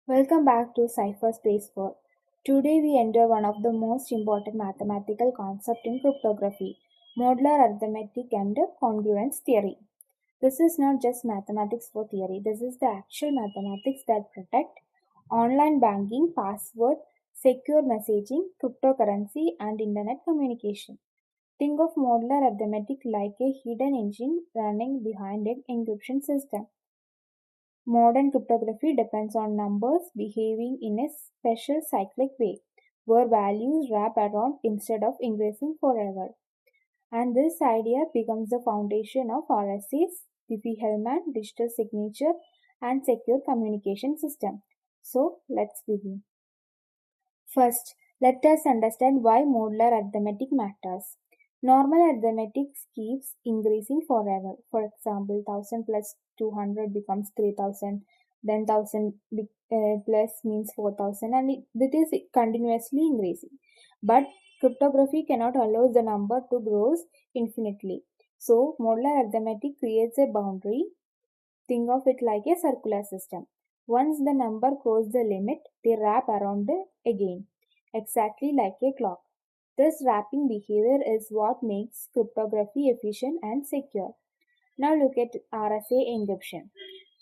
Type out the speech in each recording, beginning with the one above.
Welcome back to ZypherSpaceCore. Today we enter one of the most important mathematical concepts in cryptography, modular arithmetic and congruence theory. This is not just mathematics for theory, this is the actual mathematics that protect online banking, password, secure messaging, cryptocurrency, and internet communication. Think of modular arithmetic like a hidden engine running behind an encryption system. Modern cryptography depends on numbers behaving in a special cyclic way, where values wrap around instead of increasing forever. And this idea becomes the foundation of RSA's Diffie-Hellman digital signature and secure communication system. So let's begin. First, let us understand why modular arithmetic matters. Normal arithmetic keeps increasing forever. For example, 1000 plus 200 becomes 3000, then 1000 plus means 4000, and it is continuously increasing. But cryptography cannot allow the number to grow infinitely. So, modular arithmetic creates a boundary. Think of it like a circular system. Once the number crosses the limit, they wrap around again, exactly like a clock. This wrapping behavior is what makes cryptography efficient and secure. Now look at RSA encryption.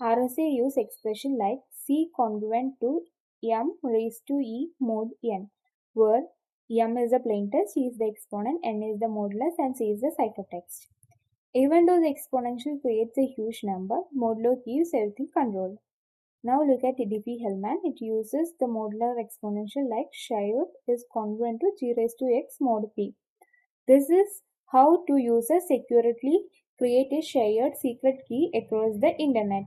RSA use expression like C congruent to m raised to e mod n, where m is the plaintext, e is the exponent, n is the modulus, and c is the ciphertext. Even though the exponential creates a huge number, modulo keeps everything controlled. Now look at Diffie-Hellman. It uses the modular exponential like shared is congruent to g raised to x mod p. This is how two users securely create a shared secret key across the internet.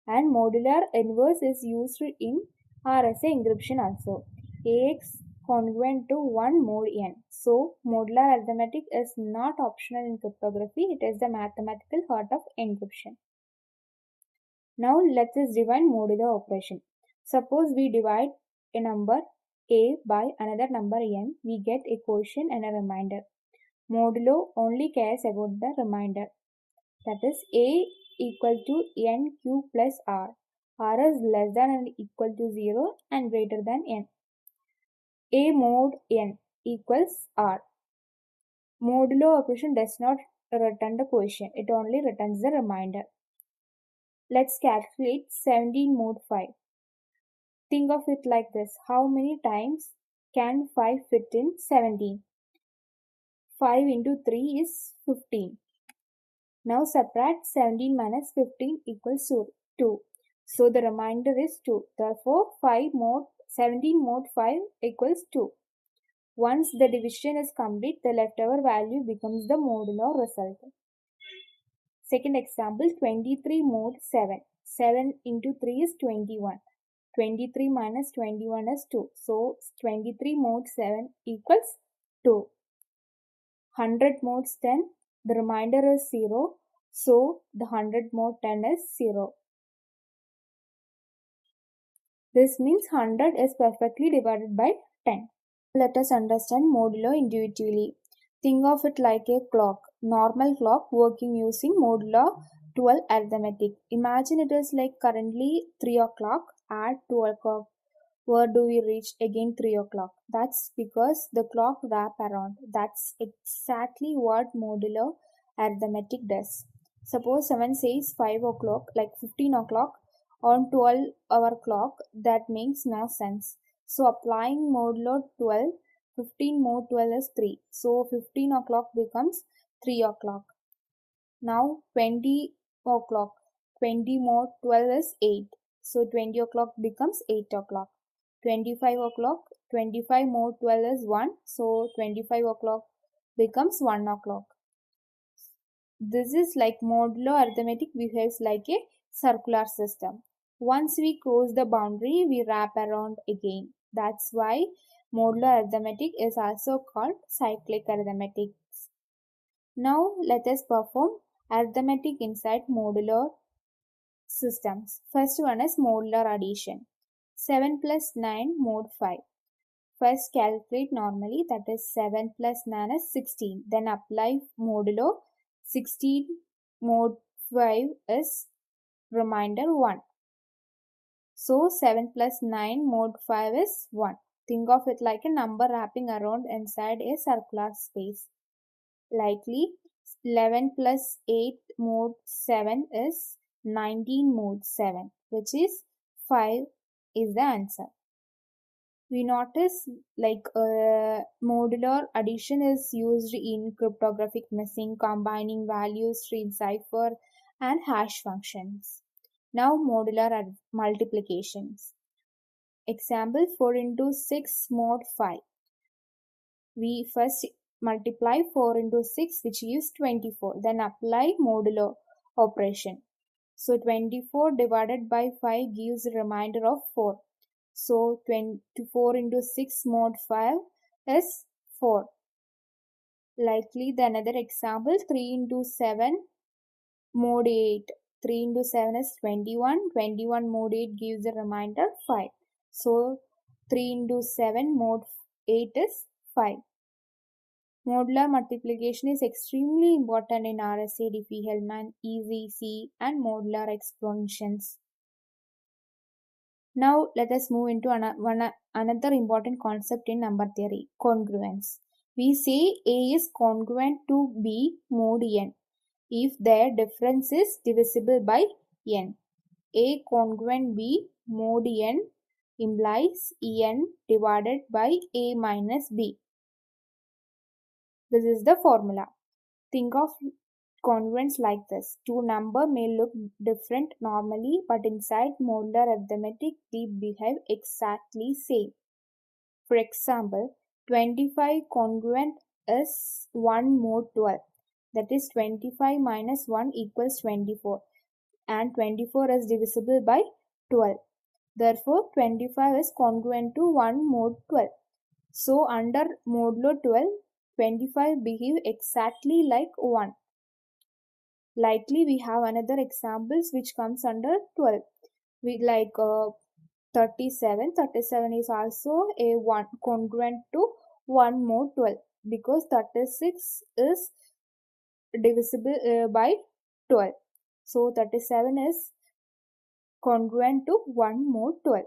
And modular inverse is used in RSA encryption also. AX congruent to 1 mod n. So, modular arithmetic is not optional in cryptography, it is the mathematical heart of encryption. Now, let us define modular operation. Suppose we divide a number a by another number n, we get a quotient and a remainder. Modulo only cares about the remainder. That is a equal to n q plus r. R is less than or equal to 0 and greater than n. A mod n equals r. Modulo operation does not return the quotient, it only returns the remainder. Let's calculate 17 mod 5. Think of it like this. How many times can 5 fit in 17? 5 into 3 is 15. Now subtract 17 minus 15 equals 2. So the remainder is 2. Therefore 17 mod 5 equals 2. Once the division is complete, the leftover value becomes the modulo result. Second example, 23 mod 7. 7 into 3 is 21. 23 minus 21 is 2. So 23 mod 7 equals 2. 100 mod 10, the remainder is 0. So the 100 mod 10 is 0. This means 100 is perfectly divided by 10. Let us understand modulo intuitively. Think of it like a clock. Normal clock working using modulo 12 arithmetic. Imagine it is like currently 3 o'clock. Add 12 o'clock. Where do we reach? Again 3 o'clock. That's because the clock wrap around. That's exactly what modulo arithmetic does. Suppose someone says 5 o'clock, like 15 o'clock on 12-hour clock. That makes no sense. So applying modulo 12, 15 mod 12 is 3. So 15 o'clock becomes 3 o'clock. Now 20 o'clock. 20 mod 12 is 8. So 20 o'clock becomes 8 o'clock. 25 o'clock. 25 mod 12 is 1. So 25 o'clock becomes 1 o'clock. This is like modulo arithmetic behaves like a circular system. Once we cross the boundary, we wrap around again. That's why modular arithmetic is also called cyclic arithmetic. Now let us perform arithmetic inside modular systems. First one is modular addition. 7 plus 9 mod 5. First calculate normally, that is 7 plus 9 is 16. Then apply modulo 16 mod 5 is remainder 1. So 7 plus 9 mod 5 is 1. Think of it like a number wrapping around inside a circular space. Likely 11 plus 8 mod 7 is 19 mod 7, which is 5 is the answer. We notice modular addition is used in cryptographic messing, combining values, string cipher, and hash functions. Now modular multiplications. Example 4 into 6 mod 5. We first multiply 4 into 6, which gives 24. Then apply modulo operation. So 24 divided by 5 gives a remainder of 4. So 24 into 6 mod 5 is 4. Likely the another example 3 into 7 mod 8. 3 into 7 is 21. 21 mod 8 gives a remainder 5. So 3 into 7 mod 8 is 5. Modular multiplication is extremely important in RSA, Diffie-Hellman, EZC, and modular exponentiations. Now let us move into another important concept in number theory, congruence. We say A is congruent to B mod n if their difference is divisible by n. A congruent B mod n implies en divided by A minus B. This is the formula. Think of congruence like this. Two numbers may look different normally, but inside modular arithmetic, they behave exactly same. For example, 25 congruent is 1 mod 12. That is 25 minus 1 equals 24. And 24 is divisible by 12. Therefore, 25 is congruent to 1 mod 12. So, under modulo 12, 25 behave exactly like 1. Likely we have another examples which comes under 12. We 37. 37 is also a 1 congruent to 1 mod 12 because 36 is divisible by 12. So 37 is congruent to 1 mod 12.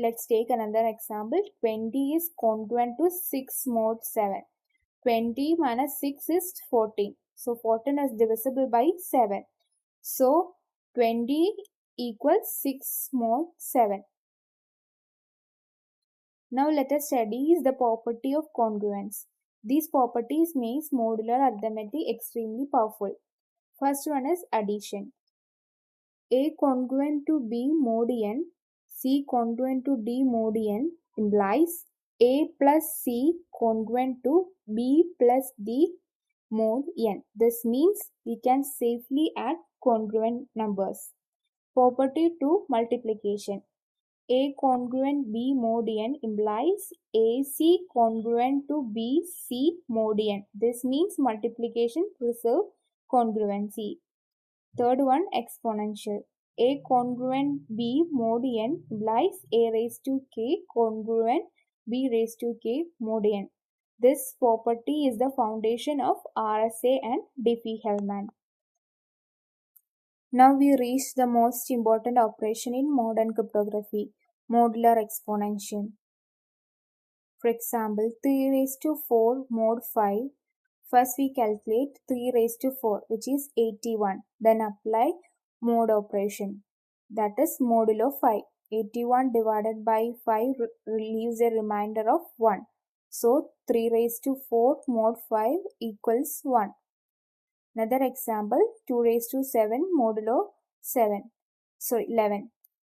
Let's take another example. 20 is congruent to 6 mod 7. 20 minus 6 is 14. So 14 is divisible by 7. So 20 equals 6 mod 7. Now let us study the property of congruence. These properties makes modular arithmetic extremely powerful. First one is addition. A congruent to B mod n, C congruent to D mod n implies A plus C congruent to B plus D mod n. This means we can safely add congruent numbers. Property 2 multiplication. A congruent B mod n implies AC congruent to BC mod n. This means multiplication preserve congruency. Third one exponential. A congruent B mod n implies A raised to k congruent B raised to k mod n. This property is the foundation of RSA and Diffie-Hellman. Now we reach the most important operation in modern cryptography, modular exponentiation. For example, 3 raised to 4 mod 5. First we calculate 3 raised to 4, which is 81. Then apply mod operation, that is modulo 5. 81 divided by 5 leaves a remainder of 1. So 3 raised to 4 mod 5 equals 1. Another example, 2 raised to 7 modulo 11.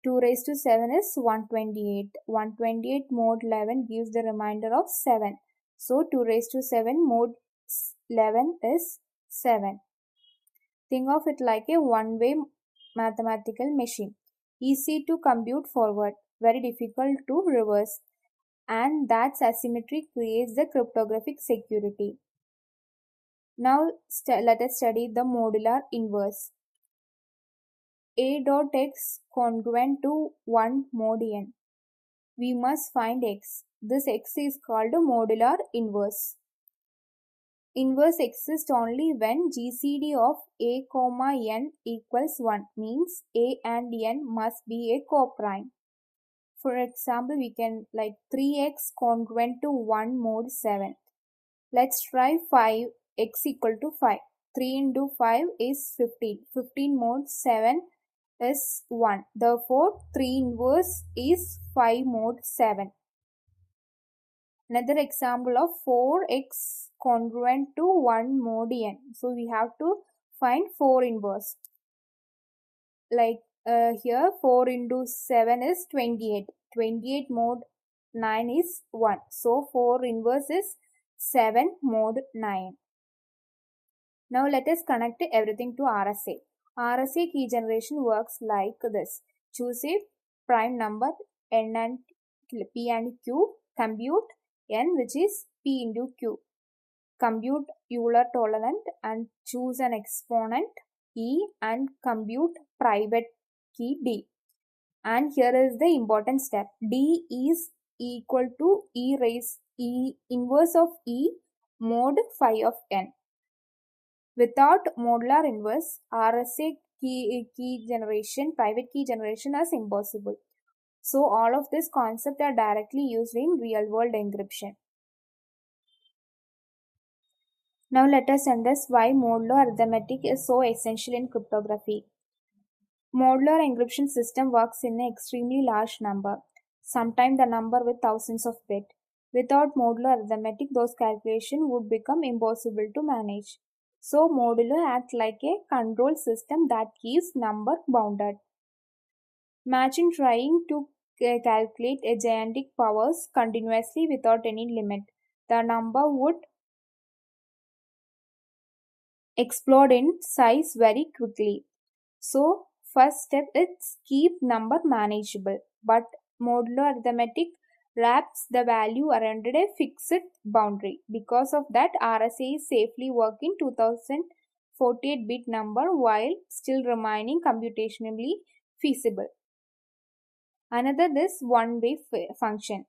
2 raised to 7 is 128. 128 mod 11 gives the remainder of 7. So 2 raised to 7 mod 11 is 7. Think of it like a one-way mathematical machine. Easy to compute forward, very difficult to reverse. And that asymmetry creates the cryptographic security. Now let us study the modular inverse. A dot x congruent to 1 mod n. We must find x. This x is called a modular inverse. Inverse exists only when GCD of a comma n equals 1, means a and n must be a coprime. For example, we can like 3x congruent to 1 mod 7. Let's try 5x equal to 5. 3 into 5 is 15. 15 mod 7 is 1. Therefore, 3 inverse is 5 mod 7. Another example of 4x congruent to 1 mod n. So we have to find 4 inverse. Like here 4 into 7 is 28. 28 mod 9 is 1. So 4 inverse is 7 mod 9. Now let us connect everything to RSA. RSA key generation works like this. Choose a prime number n and p and q. Compute n, which is p into q. Compute Euler tolerant and choose an exponent e and compute private key d. And here is the important step. D is equal to e inverse of e mod phi of n. Without modular inverse, RSA key generation, private key generation is impossible. So all of this concept are directly used in real world encryption. Now let us understand why modular arithmetic is so essential in cryptography. Modular encryption system works in an extremely large number, sometimes the number with thousands of bits. Without modular arithmetic, those calculations would become impossible to manage. So modular acts like a control system that keeps number bounded. Imagine trying to calculate a gigantic powers continuously without any limit. The number would explode in size very quickly. So first step is keep number manageable, but modular arithmetic wraps the value around a fixed boundary. Because of that, RSA is safely working 2048-bit number while still remaining computationally feasible. Another this one-way function.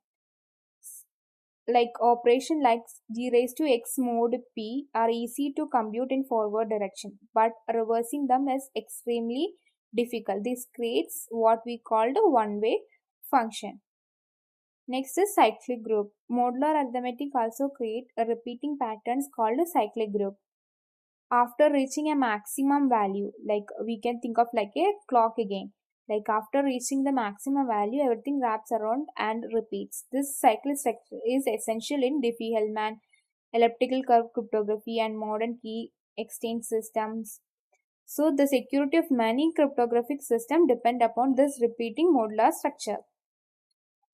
Like operation like g raised to x mod p are easy to compute in forward direction, but reversing them is extremely difficult. This creates what we called a one-way function. Next is cyclic group. Modular arithmetic also create a repeating patterns called a cyclic group. After reaching a maximum value, like we can think of like a clock again. Like after reaching the maximum value, everything wraps around and repeats. This cyclic structure is essential in Diffie-Hellman, elliptical curve cryptography, and modern key exchange systems. So the security of many cryptographic systems depend upon this repeating modular structure.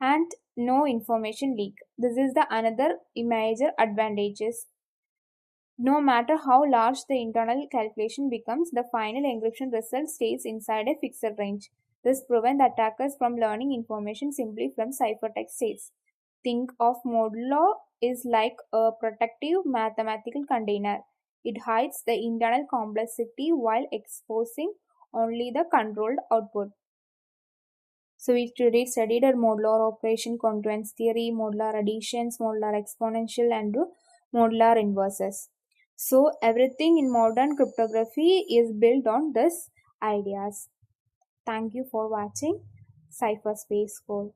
And no information leak. This is the another major advantages. No matter how large the internal calculation becomes, the final encryption result stays inside a fixed range. This prevents attackers from learning information simply from ciphertext states. Think of modulo is like a protective mathematical container. It hides the internal complexity while exposing only the controlled output. So we today studied our modular operation, congruence theory, modular additions, modular exponential, and modular inverses. So everything in modern cryptography is built on these ideas. Thank you for watching CypherSpaceCore.